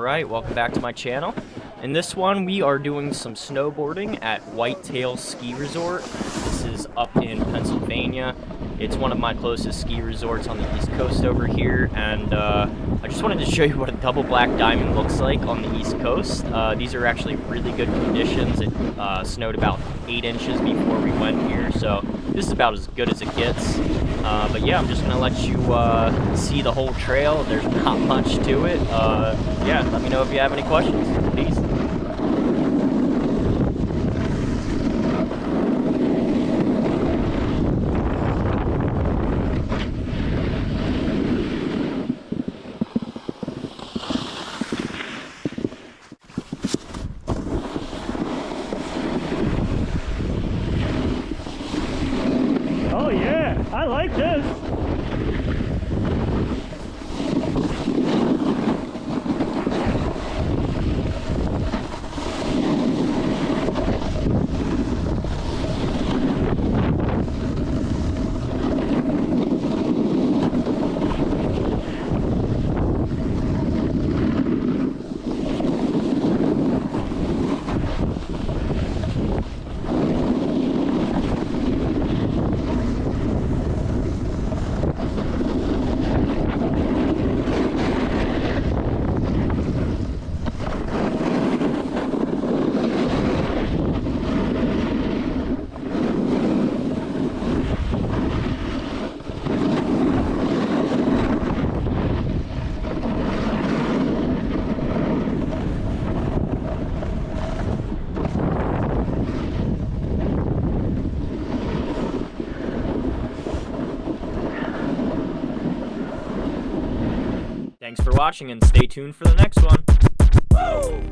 Alright, welcome back to my channel. In this one, we are doing some snowboarding at Whitetail Ski Resort. This is up in Pennsylvania. It's one of my closest ski resorts on the East Coast over here, and I just wanted to show you what a double black diamond looks like on the East Coast. These are actually really good conditions. It snowed about 8 inches before we went here, so this is about as good as it gets. But yeah, I'm just gonna let you see the whole trail. There's not much to it. Yeah, let me know if you have any questions. Peace. Oh yeah, I like this. Thanks for watching, and stay tuned for the next one. Woo!